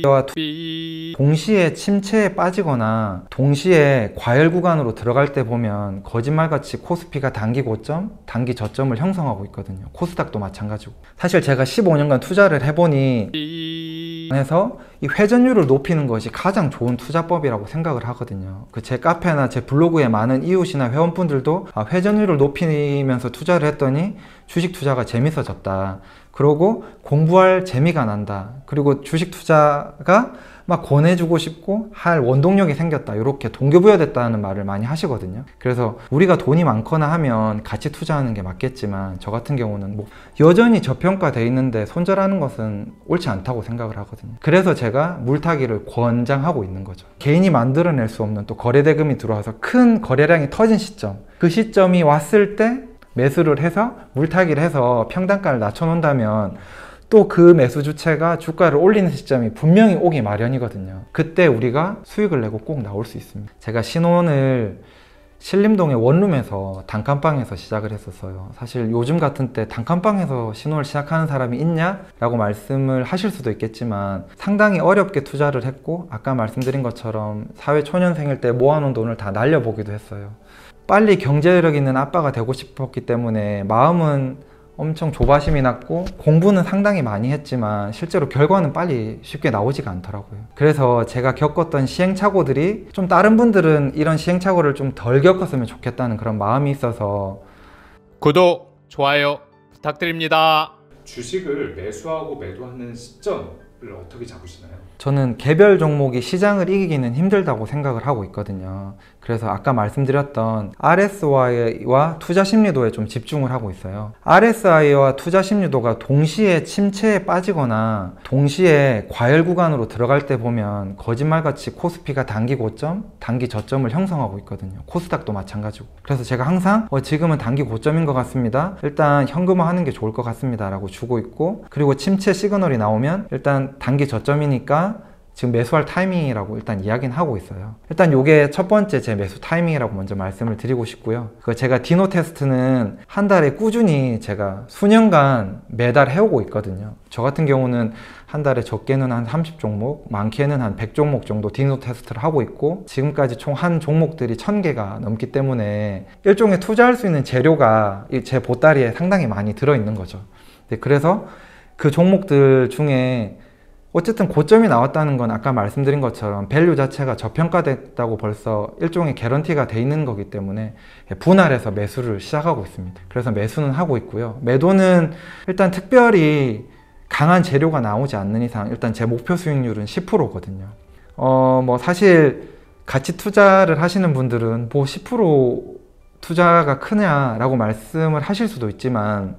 와 동시에 침체에 빠지거나 동시에 과열 구간으로 들어갈 때 보면 거짓말같이 코스피가 단기 고점, 단기 저점을 형성하고 있거든요. 코스닥도 마찬가지고. 사실 제가 15년간 투자를 해보니 해서 이 회전율을 높이는 것이 가장 좋은 투자법이라고 생각을 하거든요. 제 카페나 제 블로그에 많은 이웃이나 회원분들도 회전율을 높이면서 투자를 했더니 주식 투자가 재밌어졌다. 그러고 공부할 재미가 난다. 그리고 주식 투자가 막 권해주고 싶고 할 원동력이 생겼다. 이렇게 동기부여됐다는 말을 많이 하시거든요. 그래서 우리가 돈이 많거나 하면 같이 투자하는 게 맞겠지만 저 같은 경우는 뭐 여전히 저평가돼 있는데 손절하는 것은 옳지 않다고 생각을 하거든요. 그래서 제가 물타기를 권장하고 있는 거죠. 개인이 만들어낼 수 없는 또 거래대금이 들어와서 큰 거래량이 터진 시점, 그 시점이 왔을 때 매수를 해서 물타기를 해서 평단가를 낮춰놓는다면 또 그 매수 주체가 주가를 올리는 시점이 분명히 오기 마련이거든요. 그때 우리가 수익을 내고 꼭 나올 수 있습니다. 제가 신혼을 신림동의 원룸에서 단칸방에서 시작을 했었어요. 사실 요즘 같은 때 단칸방에서 신혼을 시작하는 사람이 있냐? 라고 말씀을 하실 수도 있겠지만 상당히 어렵게 투자를 했고 아까 말씀드린 것처럼 사회초년생일 때 모아놓은 돈을 다 날려보기도 했어요. 빨리 경제력 있는 아빠가 되고 싶었기 때문에 마음은 엄청 조바심이 났고 공부는 상당히 많이 했지만 실제로 결과는 빨리 쉽게 나오지가 않더라고요. 그래서 제가 겪었던 시행착오들이 좀 다른 분들은 이런 시행착오를 좀 덜 겪었으면 좋겠다는 그런 마음이 있어서 구독, 좋아요 부탁드립니다. 주식을 매수하고 매도하는 시점을 어떻게 잡으시나요? 저는 개별 종목이 시장을 이기기는 힘들다고 생각을 하고 있거든요. 그래서 아까 말씀드렸던 RSI와 투자 심리도에 좀 집중을 하고 있어요. RSI와 투자 심리도가 동시에 침체에 빠지거나 동시에 과열 구간으로 들어갈 때 보면 거짓말같이 코스피가 단기 고점, 단기 저점을 형성하고 있거든요. 코스닥도 마찬가지고. 그래서 제가 항상 지금은 단기 고점인 것 같습니다. 일단 현금화하는 게 좋을 것 같습니다 라고 주고 있고, 그리고 침체 시그널이 나오면 일단 단기 저점이니까 지금 매수할 타이밍이라고 일단 이야기는 하고 있어요. 일단 이게 첫 번째 제 매수 타이밍이라고 먼저 말씀을 드리고 싶고요. 제가 디노 테스트는 한 달에 꾸준히 제가 수년간 매달 해오고 있거든요. 저 같은 경우는 한 달에 적게는 한 30종목, 많게는 한 100종목 정도 디노 테스트를 하고 있고 지금까지 총 한 종목들이 1000개가 넘기 때문에 일종의 투자할 수 있는 재료가 제 보따리에 상당히 많이 들어있는 거죠. 그래서 그 종목들 중에 어쨌든 고점이 나왔다는 건 아까 말씀드린 것처럼 밸류 자체가 저평가됐다고 벌써 일종의 개런티가 돼 있는 거기 때문에 분할해서 매수를 시작하고 있습니다. 그래서 매수는 하고 있고요. 매도는 일단 특별히 강한 재료가 나오지 않는 이상 일단 제 목표 수익률은 10%거든요. 뭐 사실 같이 투자를 하시는 분들은 뭐 10% 투자가 크냐라고 말씀을 하실 수도 있지만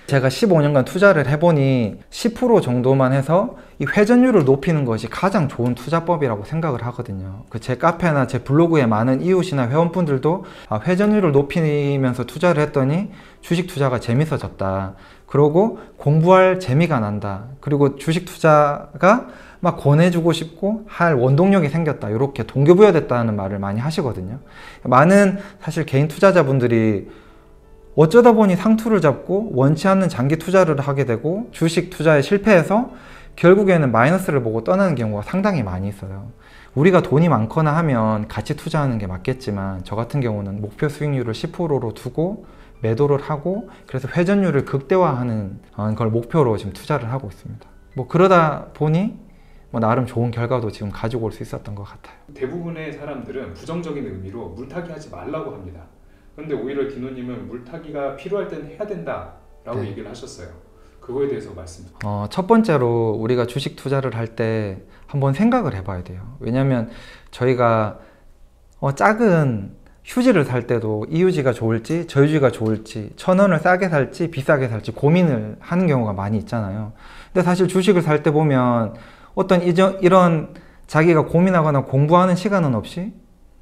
제가 15년간 투자를 해보니 10% 정도만 해서 이 회전율을 높이는 것이 가장 좋은 투자법이라고 생각을 하거든요. 제 카페나 제 블로그에 많은 이웃이나 회원분들도 회전율을 높이면서 투자를 했더니 주식 투자가 재밌어졌다. 그러고 공부할 재미가 난다. 그리고 주식 투자가 막 권해주고 싶고 할 원동력이 생겼다. 이렇게 동기부여됐다는 말을 많이 하시거든요. 많은 사실 개인 투자자분들이 어쩌다 보니 상투를 잡고 원치 않는 장기 투자를 하게 되고 주식 투자에 실패해서 결국에는 마이너스를 보고 떠나는 경우가 상당히 많이 있어요. 우리가 돈이 많거나 하면 같이 투자하는 게 맞겠지만 저 같은 경우는 목표 수익률을 10%로 두고 매도를 하고 그래서 회전율을 극대화하는 걸 목표로 지금 투자를 하고 있습니다. 뭐 그러다 보니 뭐 나름 좋은 결과도 지금 가지고 올 수 있었던 것 같아요. 대부분의 사람들은 부정적인 의미로 물타기 하지 말라고 합니다. 근데 오히려 디노님은 물타기가 필요할 때는 해야 된다라고 네. 얘기를 하셨어요. 그거에 대해서 말씀. 첫 번째로 우리가 주식 투자를 할 때 한번 생각을 해봐야 돼요. 왜냐하면 저희가 작은 휴지를 살 때도 이 휴지가 좋을지 저 휴지가 좋을지 1000원을 싸게 살지 비싸게 살지 고민을 하는 경우가 많이 있잖아요. 근데 사실 주식을 살 때 보면 어떤 이런 자기가 고민하거나 공부하는 시간은 없이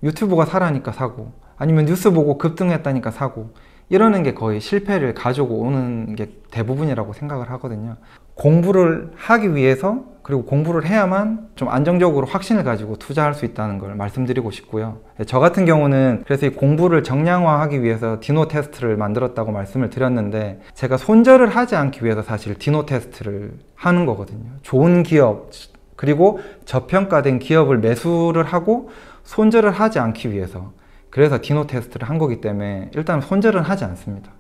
유튜브가 사라니까 사고 아니면 뉴스 보고 급등했다니까 사고 이러는 게 거의 실패를 가지고 오는 게 대부분이라고 생각을 하거든요. 공부를 하기 위해서 그리고 공부를 해야만 좀 안정적으로 확신을 가지고 투자할 수 있다는 걸 말씀드리고 싶고요. 저 같은 경우는 그래서 이 공부를 정량화하기 위해서 디노 테스트를 만들었다고 말씀을 드렸는데, 제가 손절을 하지 않기 위해서 사실 디노 테스트를 하는 거거든요. 좋은 기업, 그리고 저평가된 기업을 매수를 하고 손절을 하지 않기 위해서, 그래서 디노 테스트를 한 거기 때문에 일단 손절은 하지 않습니다.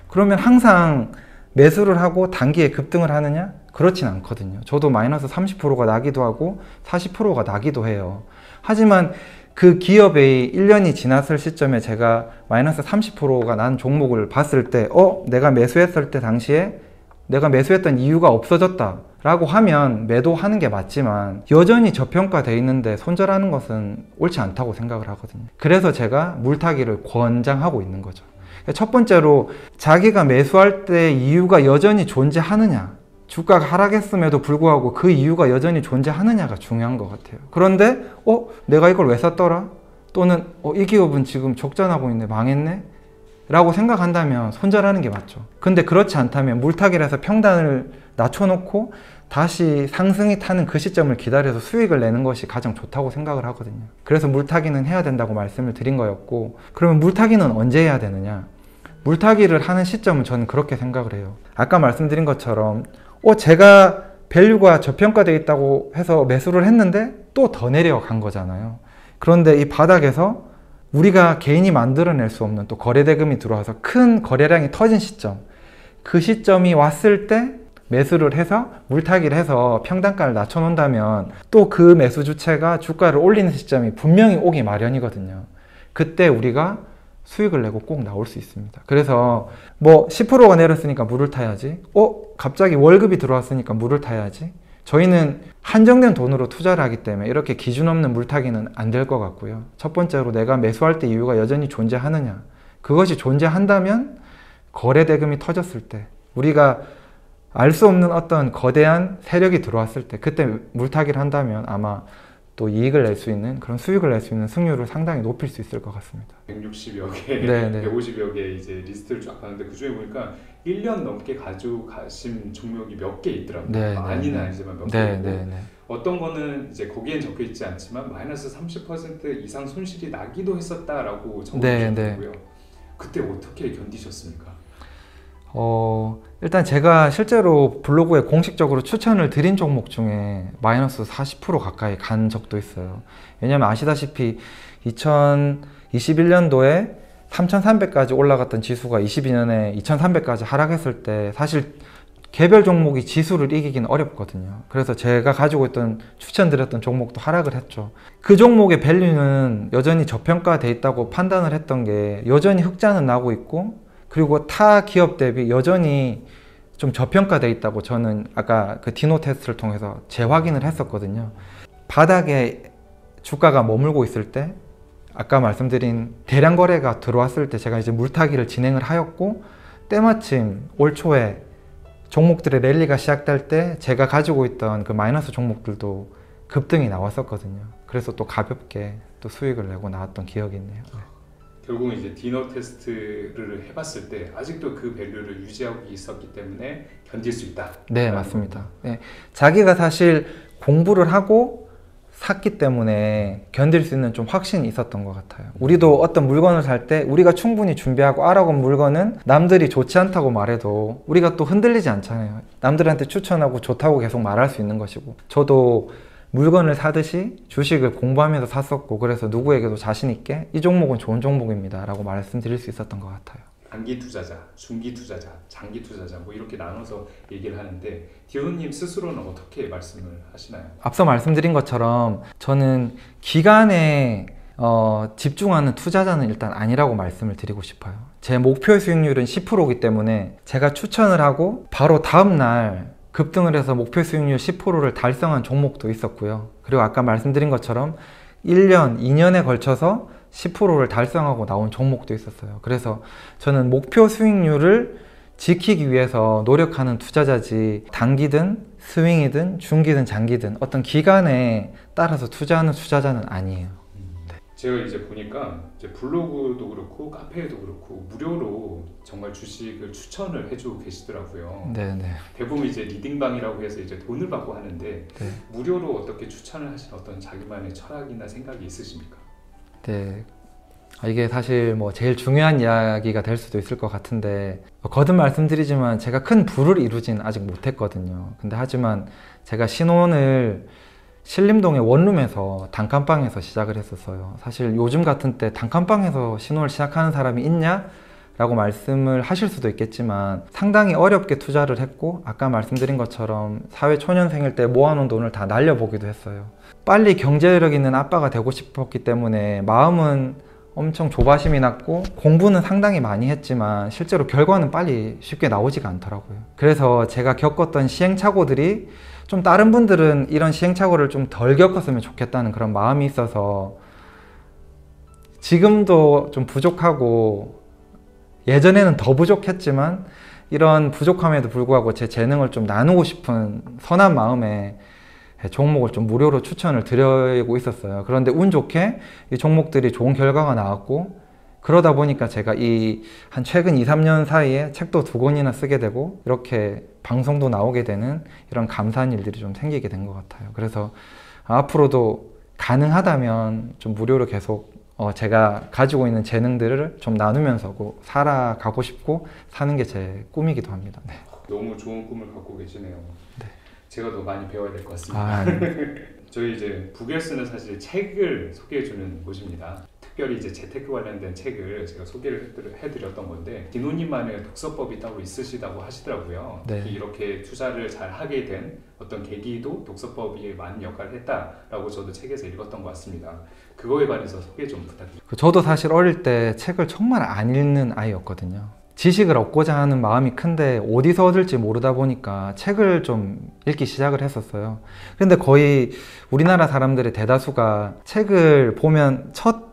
그러면 항상 매수를 하고 단기에 급등을 하느냐? 그렇진 않거든요. 저도 마이너스 30%가 나기도 하고 40%가 나기도 해요. 하지만 그 기업의 1년이 지났을 시점에 제가 마이너스 30%가 난 종목을 봤을 때 내가 매수했을 때 당시에 내가 매수했던 이유가 없어졌다 라고 하면 매도하는 게 맞지만, 여전히 저평가되어 있는데 손절하는 것은 옳지 않다고 생각을 하거든요. 그래서 제가 물타기를 권장하고 있는 거죠. 첫 번째로, 자기가 매수할 때 이유가 여전히 존재하느냐, 주가가 하락했음에도 불구하고 그 이유가 여전히 존재하느냐가 중요한 것 같아요. 그런데 내가 이걸 왜 샀더라? 또는 이 기업은 지금 적자나고 있네, 망했네? 라고 생각한다면 손절하는 게 맞죠. 근데 그렇지 않다면 물타기를 해서 평단을 낮춰놓고 다시 상승이 타는 그 시점을 기다려서 수익을 내는 것이 가장 좋다고 생각을 하거든요. 그래서 물타기는 해야 된다고 말씀을 드린 거였고, 그러면 물타기는 언제 해야 되느냐? 물타기를 하는 시점은 저는 그렇게 생각을 해요. 아까 말씀드린 것처럼 제가 밸류가 저평가되어 있다고 해서 매수를 했는데 또 더 내려간 거잖아요. 그런데 이 바닥에서 우리가 개인이 만들어낼 수 없는 또 거래대금이 들어와서 큰 거래량이 터진 시점, 그 시점이 왔을 때 매수를 해서 물타기를 해서 평단가를 낮춰놓는다면 또 그 매수 주체가 주가를 올리는 시점이 분명히 오기 마련이거든요. 그때 우리가 수익을 내고 꼭 나올 수 있습니다. 그래서 10%가 내렸으니까 물을 타야지, 갑자기 월급이 들어왔으니까 물을 타야지, 저희는 한정된 돈으로 투자를 하기 때문에 이렇게 기준 없는 물타기는 안 될 것 같고요. 첫 번째로, 내가 매수할 때 이유가 여전히 존재하느냐, 그것이 존재한다면 거래 대금이 터졌을 때, 우리가 알 수 없는 어떤 거대한 세력이 들어왔을 때, 그때 물타기를 한다면 아마 또 이익을 낼 수 있는, 그런 수익을 낼 수 있는 승률을 상당히 높일 수 있을 것 같습니다. 160여 개, 네네. 150여 개 이제 리스트를 쫙 봤는데, 그 중에 보니까 1년 넘게 가지고 가신 종목이 몇 개 있더라고요. 네, 많이는 네, 아니지만 몇 개 네, 있고, 네, 네. 어떤 거는 이제 거기엔 적혀 있지 않지만 마이너스 30% 이상 손실이 나기도 했었다라고 적어주셨고요. 그때 어떻게 견디셨습니까? 일단 제가 실제로 블로그에 공식적으로 추천을 드린 종목 중에 마이너스 40% 가까이 간 적도 있어요. 왜냐면 아시다시피 2021년도에 3,300까지 올라갔던 지수가 22년에 2,300까지 하락했을 때 사실 개별 종목이 지수를 이기기는 어렵거든요. 그래서 제가 가지고 있던 추천드렸던 종목도 하락을 했죠. 그 종목의 밸류는 여전히 저평가돼 있다고 판단을 했던 게 여전히 흑자는 나고 있고, 그리고 타 기업 대비 여전히 좀 저평가돼 있다고 저는 아까 그 디노 테스트를 통해서 재확인을 했었거든요. 바닥에 주가가 머물고 있을 때, 아까 말씀드린 대량 거래가 들어왔을 때 제가 이제 물타기를 진행을 하였고, 때마침 올 초에 종목들의 랠리가 시작될 때 제가 가지고 있던 그 마이너스 종목들도 급등이 나왔었거든요. 그래서 또 가볍게 또 수익을 내고 나왔던 기억이 있네요. 네. 결국은 이제 디너 테스트를 해봤을 때 아직도 그 밸류를 유지하고 있었기 때문에 견딜 수 있다. 네, 맞습니다. 네. 자기가 사실 공부를 하고 샀기 때문에 견딜 수 있는 좀 확신이 있었던 것 같아요. 우리도 어떤 물건을 살 때 우리가 충분히 준비하고 알아본 물건은 남들이 좋지 않다고 말해도 우리가 또 흔들리지 않잖아요. 남들한테 추천하고 좋다고 계속 말할 수 있는 것이고, 저도 물건을 사듯이 주식을 공부하면서 샀었고, 그래서 누구에게도 자신 있게 이 종목은 좋은 종목입니다 라고 말씀드릴 수 있었던 것 같아요. 단기 투자자, 중기 투자자, 장기 투자자 이렇게 나눠서 얘기를 하는데, 디오님 스스로는 어떻게 말씀을 하시나요? 앞서 말씀드린 것처럼 저는 기간에 집중하는 투자자는 일단 아니라고 말씀을 드리고 싶어요. 제 목표 수익률은 10%이기 때문에 제가 추천을 하고 바로 다음날 급등을 해서 목표 수익률 10%를 달성한 종목도 있었고요. 그리고 아까 말씀드린 것처럼 1년, 2년에 걸쳐서 10%를 달성하고 나온 종목도 있었어요. 그래서 저는 목표 수익률을 지키기 위해서 노력하는 투자자지, 단기든 스윙이든 중기든 장기든 어떤 기간에 따라서 투자하는 투자자는 아니에요. 제가 이제 보니까 이제 블로그도 그렇고 카페에도 그렇고 무료로 정말 주식을 추천을 해주고 계시더라고요. 네네. 대부분 이제 리딩방이라고 해서 이제 돈을 받고 하는데 네. 무료로 어떻게 추천을 하신 어떤 자기만의 철학이나 생각이 있으십니까? 네. 이게 사실 뭐 제일 중요한 이야기가 될 수도 있을 것 같은데 거듭 말씀드리지만 제가 큰 부를 이루진 아직 못했거든요. 근데 하지만 제가 신혼을 신림동의 원룸에서 단칸방에서 시작을 했었어요. 사실 요즘 같은 때 단칸방에서 신혼을 시작하는 사람이 있냐? 라고 말씀을 하실 수도 있겠지만 상당히 어렵게 투자를 했고 아까 말씀드린 것처럼 사회초년생일 때 모아놓은 돈을 다 날려보기도 했어요. 빨리 경제력 있는 아빠가 되고 싶었기 때문에 마음은 엄청 조바심이 났고 공부는 상당히 많이 했지만 실제로 결과는 빨리 쉽게 나오지가 않더라고요. 그래서 제가 겪었던 시행착오들이 좀 다른 분들은 이런 시행착오를 좀 덜 겪었으면 좋겠다는 그런 마음이 있어서 지금도 좀 부족하고 예전에는 더 부족했지만 이런 부족함에도 불구하고 제 재능을 좀 나누고 싶은 선한 마음에 종목을 좀 무료로 추천을 드리고 있었어요. 그런데 운 좋게 이 종목들이 좋은 결과가 나왔고 그러다 보니까 제가 한 최근 2, 3년 사이에 책도 2권이나 쓰게 되고 이렇게 방송도 나오게 되는 이런 감사한 일들이 좀 생기게 된 것 같아요. 그래서 앞으로도 가능하다면 좀 무료로 계속 제가 가지고 있는 재능들을 좀 나누면서 살아가고 싶고 사는 게 제 꿈이기도 합니다. 네. 너무 좋은 꿈을 갖고 계시네요. 네. 제가 더 많이 배워야 될 것 같습니다. 저희 이제 북웰스는 사실 책을 소개해주는 곳입니다. 특별히 이제 재테크 관련된 책을 제가 소개를 해드렸던 건데 디노님만의 독서법이 따로 있으시다고 하시더라고요. 네. 이렇게 투자를 잘 하게 된 어떤 계기도 독서법이 많은 역할을 했다라고 저도 책에서 읽었던 것 같습니다. 그거에 관해서 소개 좀 부탁드립니다. 저도 사실 어릴 때 책을 정말 안 읽는 아이였거든요. 지식을 얻고자 하는 마음이 큰데 어디서 얻을지 모르다 보니까 책을 좀 읽기 시작을 했었어요. 근데 거의 우리나라 사람들의 대다수가 책을 보면 첫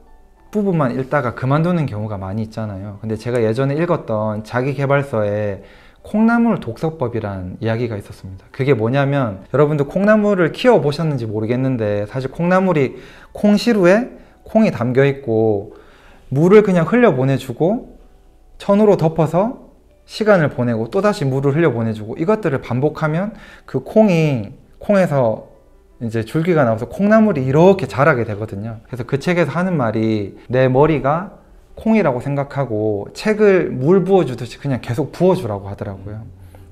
부분만 읽다가 그만두는 경우가 많이 있잖아요. 근데 제가 예전에 읽었던 자기계발서에 콩나물 독서법이란 이야기가 있었습니다. 그게 뭐냐면 여러분들 콩나물을 키워 보셨는지 모르겠는데 사실 콩나물이 콩시루에 콩이 담겨 있고 물을 그냥 흘려 보내주고 천으로 덮어서 시간을 보내고 또다시 물을 흘려 보내주고 이것들을 반복하면 그 콩에서 이제 줄기가 나와서 콩나물이 이렇게 자라게 되거든요. 그래서 그 책에서 하는 말이 내 머리가 콩이라고 생각하고 책을 물 부어주듯이 그냥 계속 부어주라고 하더라고요.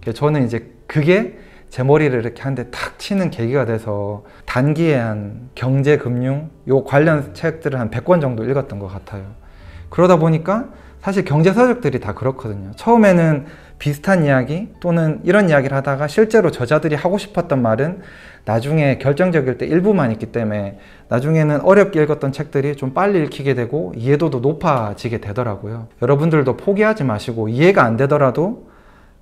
그래서 저는 이제 그게 제 머리를 이렇게 한 대 탁 치는 계기가 돼서 단기에 한 경제, 금융 요 관련 책들을 한 100권 정도 읽었던 것 같아요. 그러다 보니까 사실 경제 서적들이 다 그렇거든요. 처음에는 비슷한 이야기 또는 이런 이야기를 하다가 실제로 저자들이 하고 싶었던 말은 나중에 결정적일 때 일부만 있기 때문에 나중에는 어렵게 읽었던 책들이 좀 빨리 읽히게 되고 이해도도 높아지게 되더라고요. 여러분들도 포기하지 마시고 이해가 안 되더라도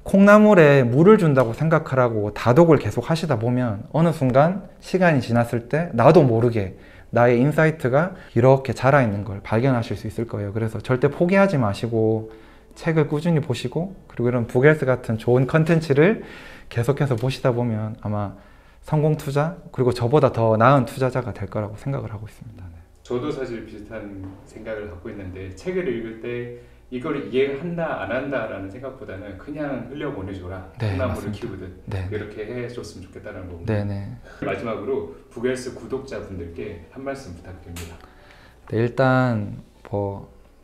콩나물에 물을 준다고 생각하라고 다독을 계속 하시다 보면 어느 순간 시간이 지났을 때 나도 모르게 나의 인사이트가 이렇게 자라있는 걸 발견하실 수 있을 거예요. 그래서 절대 포기하지 마시고 책을 꾸준히 보시고 그리고 이런 북웰스 같은 좋은 컨텐츠를 계속해서 보시다 보면 아마 성공 투자 그리고 저보다 더 나은 투자자가 될 거라고 생각을 하고 있습니다. 네. 저도 사실 비슷한 생각을 갖고 있는데 책을 읽을 때 이걸 이해한다 안 한다라는 생각보다는 그냥 흘려보내줘라. 네, 콩나물을 맞습니다. 키우듯 네. 이렇게 해줬으면 좋겠다는 겁니다. 네네. 마지막으로 북웰스 구독자분들께 한 말씀 부탁드립니다. 네, 일단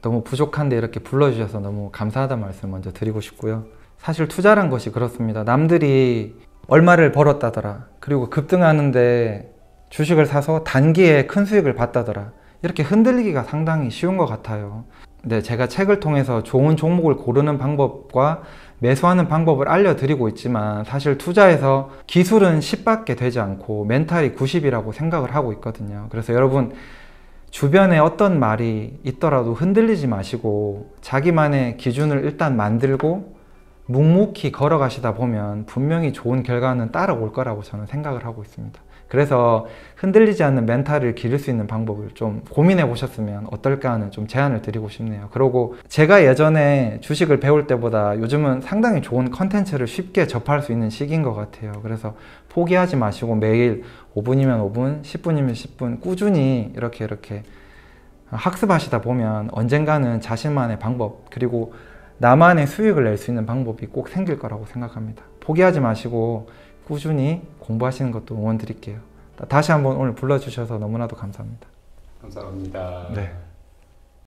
너무 부족한데 이렇게 불러주셔서 너무 감사하다는 말씀 먼저 드리고 싶고요. 사실 투자란 것이 그렇습니다. 남들이 얼마를 벌었다더라 그리고 급등하는데 주식을 사서 단기에 큰 수익을 봤다더라 이렇게 흔들리기가 상당히 쉬운 것 같아요. 네, 제가 책을 통해서 좋은 종목을 고르는 방법과 매수하는 방법을 알려드리고 있지만 사실 투자에서 기술은 10밖에 되지 않고 멘탈이 90이라고 생각을 하고 있거든요. 그래서 여러분 주변에 어떤 말이 있더라도 흔들리지 마시고 자기만의 기준을 일단 만들고 묵묵히 걸어가시다 보면 분명히 좋은 결과는 따라올 거라고 저는 생각을 하고 있습니다. 그래서 흔들리지 않는 멘탈을 기를 수 있는 방법을 좀 고민해 보셨으면 어떨까 하는 좀 제안을 드리고 싶네요. 그리고 제가 예전에 주식을 배울 때보다 요즘은 상당히 좋은 컨텐츠를 쉽게 접할 수 있는 시기인 것 같아요. 그래서 포기하지 마시고 매일 5분이면 5분, 10분이면 10분 꾸준히 이렇게 학습하시다 보면 언젠가는 자신만의 방법 그리고 나만의 수익을 낼 수 있는 방법이 꼭 생길 거라고 생각합니다. 포기하지 마시고 꾸준히 공부하시는 것도 응원 드릴게요. 다시 한번 오늘 불러주셔서 너무나도 감사합니다. 감사합니다. 네.